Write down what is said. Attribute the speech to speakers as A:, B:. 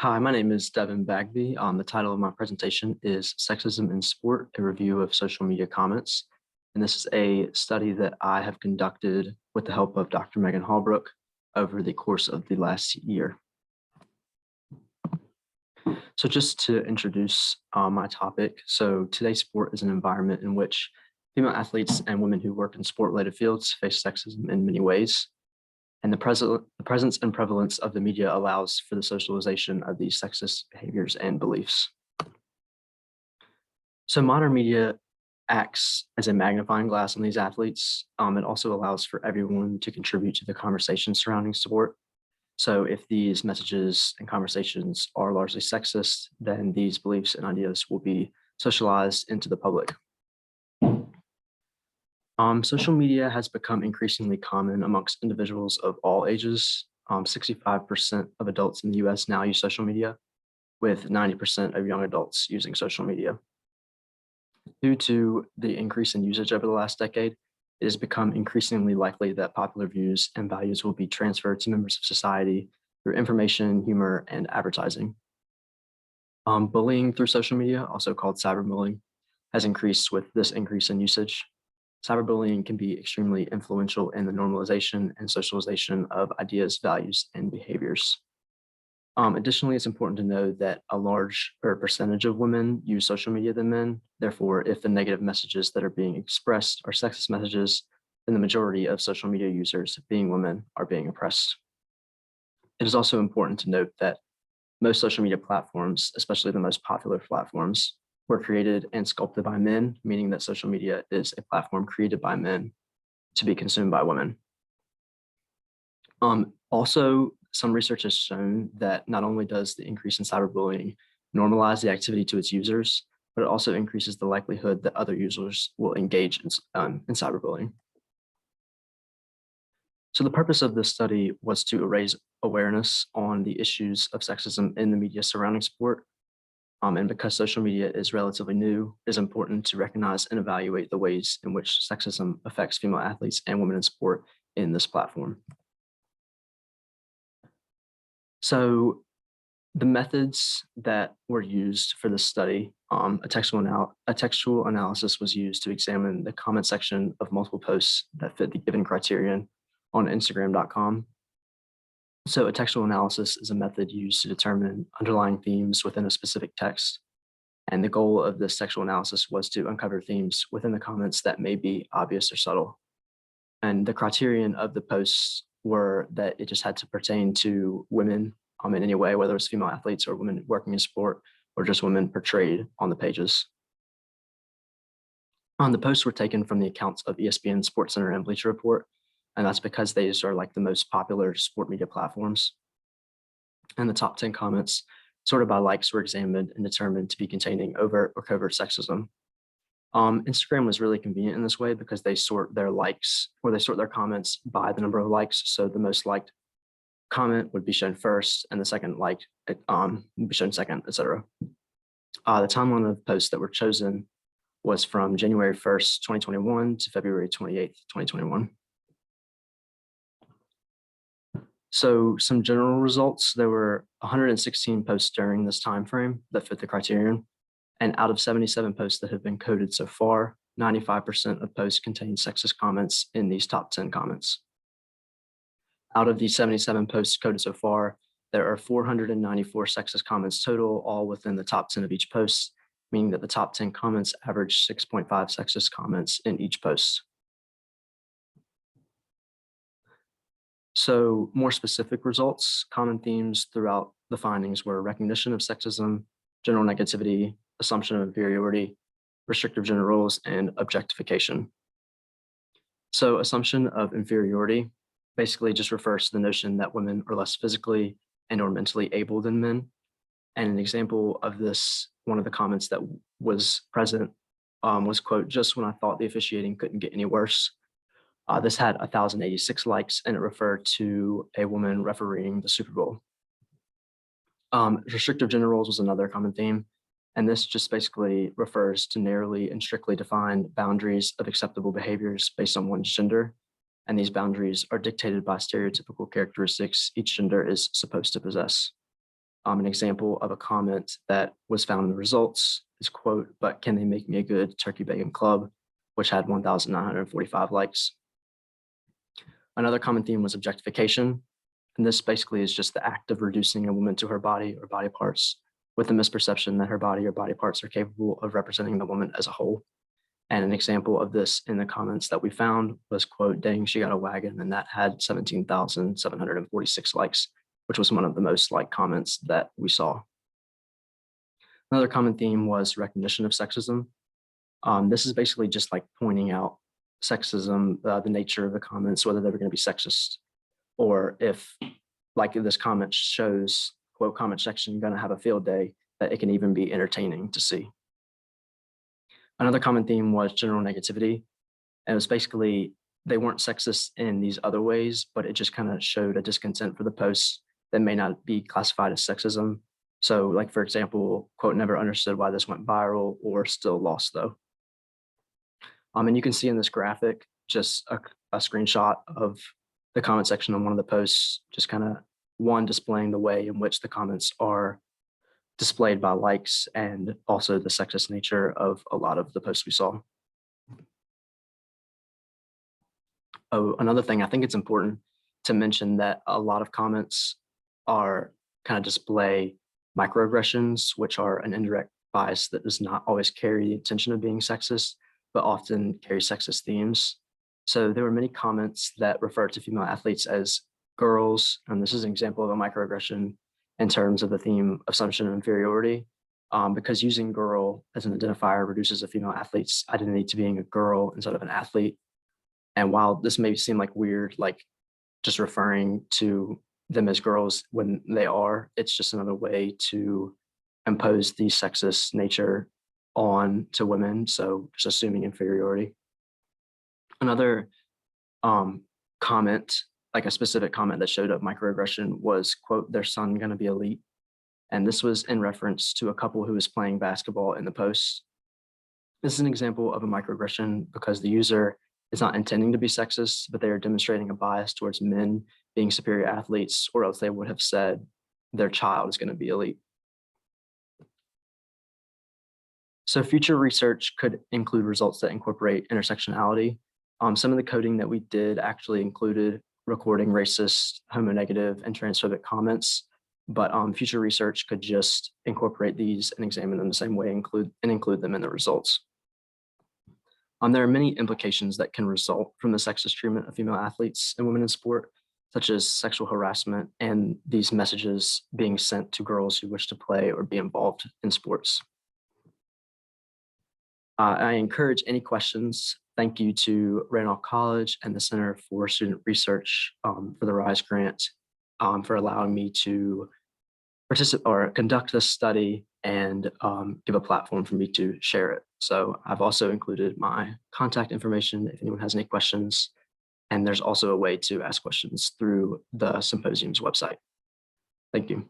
A: Hi, my name is Devin Bagby. The title of my presentation is Sexism in Sport, a review of social media comments. And this is a study that I have conducted with the help of Dr. Megan Hallbrook over the course of the last year. So just to introduce my topic, so today's sport is an environment in which female athletes and women who work in sport-related fields face sexism in many ways. And the presence and prevalence of the media allows for the socialization of these sexist behaviors and beliefs. So modern media acts as a magnifying glass on these athletes. It also allows for everyone to contribute to the conversation surrounding sport. So if these messages and conversations are largely sexist, then these beliefs and ideas will be socialized into the public. Social media has become increasingly common amongst individuals of all ages. 65% of adults in the US now use social media, with 90% of young adults using social media. Due to the increase in usage over the last decade, it has become increasingly likely that popular views and values will be transferred to members of society through information, humor, and advertising. Bullying through social media, also called cyberbullying, has increased with this increase in usage. Cyberbullying can be extremely influential in the normalization and socialization of ideas, values, and behaviors. Additionally, it's important to know that a large percentage of women use social media than men. Therefore, if the negative messages that are being expressed are sexist messages, then the majority of social media users, being women, are being oppressed. It is also important to note that most social media platforms, especially the most popular platforms, were created and sculpted by men, meaning that social media is a platform created by men to be consumed by women. Also, some research has shown that not only does the increase in cyberbullying normalize the activity to its users, but it also increases the likelihood that other users will engage in cyberbullying. So the purpose of this study was to raise awareness on the issues of sexism in the media surrounding sport. And because social media is relatively new, it is important to recognize and evaluate the ways in which sexism affects female athletes and women in sport in this platform. So the methods that were used for this study, a textual analysis was used to examine the comment section of multiple posts that fit the given criterion on Instagram.com. So a textual analysis is a method used to determine underlying themes within a specific text. And the goal of this textual analysis was to uncover themes within the comments that may be obvious or subtle. And the criterion of the posts were that it just had to pertain to women in any way, whether it's female athletes or women working in sport or just women portrayed on the pages. The posts were taken from the accounts of ESPN, SportsCenter, and Bleacher Report, and that's because these are like the most popular sport media platforms. And the top 10 comments sorted by likes were examined and determined to be containing overt or covert sexism. Instagram was really convenient in this way because they sort their likes, or they sort their comments by the number of likes. So the most liked comment would be shown first, and the second like would be shown second, etc. The timeline of posts that were chosen was from January 1st, 2021 to February 28th, 2021. So some general results, there were 116 posts during this time frame that fit the criterion. And out of 77 posts that have been coded so far, 95% of posts contain sexist comments in these top 10 comments. Out of these 77 posts coded so far, there are 494 sexist comments total, all within the top 10 of each post, meaning that the top 10 comments average 6.5 sexist comments in each post. So more specific results, common themes throughout the findings were recognition of sexism, general negativity, assumption of inferiority, restrictive gender roles, and objectification. So assumption of inferiority basically just refers to the notion that women are less physically and or mentally able than men. And an example of this, one of the comments that was present was, quote, "Just when I thought the officiating couldn't get any worse." This had 1,086 likes, and it referred to a woman refereeing the Super Bowl. Restrictive gender roles was another common theme, and this just basically refers to narrowly and strictly defined boundaries of acceptable behaviors based on one's gender, and these boundaries are dictated by stereotypical characteristics each gender is supposed to possess. An example of a comment that was found in the results is, quote, "But can they make me a good turkey bacon club?" which had 1,945 likes. Another common theme was objectification. And this basically is just the act of reducing a woman to her body or body parts with the misperception that her body or body parts are capable of representing the woman as a whole. And an example of this in the comments that we found was, quote, "Dang, she got a wagon," and that had 17,746 likes, which was one of the most liked comments that we saw. Another common theme was recognition of sexism. This is basically just like pointing out sexism, the nature of the comments, whether they were going to be sexist, or if, like this comment shows, quote, "Comment section going to have a field day," that it can even be entertaining to see. Another common theme was general negativity. And it was basically, they weren't sexist in these other ways, but it just kind of showed a discontent for the posts that may not be classified as sexism. So like, for example, quote, "Never understood why this went viral," or "Still lost though." And you can see in this graphic just a screenshot of the comment section on one of the posts, just kind of one displaying the way in which the comments are displayed by likes, and also the sexist nature of a lot of the posts we saw. Oh, another thing, I think it's important to mention that a lot of comments are kind of display microaggressions, which are an indirect bias that does not always carry the intention of being sexist, but often carry sexist themes. So there were many comments that refer to female athletes as girls, and this is an example of a microaggression in terms of the theme assumption of inferiority, because using girl as an identifier reduces a female athlete's identity to being a girl instead of an athlete. And while this may seem like weird, like just referring to them as girls when they are, it's just another way to impose the sexist nature on to women. So just assuming inferiority. Another comment, like a specific comment that showed up microaggression, was, quote, "Their son gonna be elite." And this was in reference to a couple who was playing basketball in the post. This is an example of a microaggression because the user is not intending to be sexist, but they are demonstrating a bias towards men being superior athletes, or else they would have said their child is going to be elite. So future research could include results that incorporate intersectionality. Some of the coding that we did actually included recording racist, homonegative, and transphobic comments, but future research could just incorporate these and examine them the same way, include them in the results. There are many implications that can result from the sexist treatment of female athletes and women in sport, such as sexual harassment and these messages being sent to girls who wish to play or be involved in sports. I encourage any questions. Thank you to Randolph College and the Center for Student Research for the RISE grant, for allowing me to participate or conduct this study and give a platform for me to share it. So I've also included my contact information if anyone has any questions. And there's also a way to ask questions through the symposium's website. Thank you.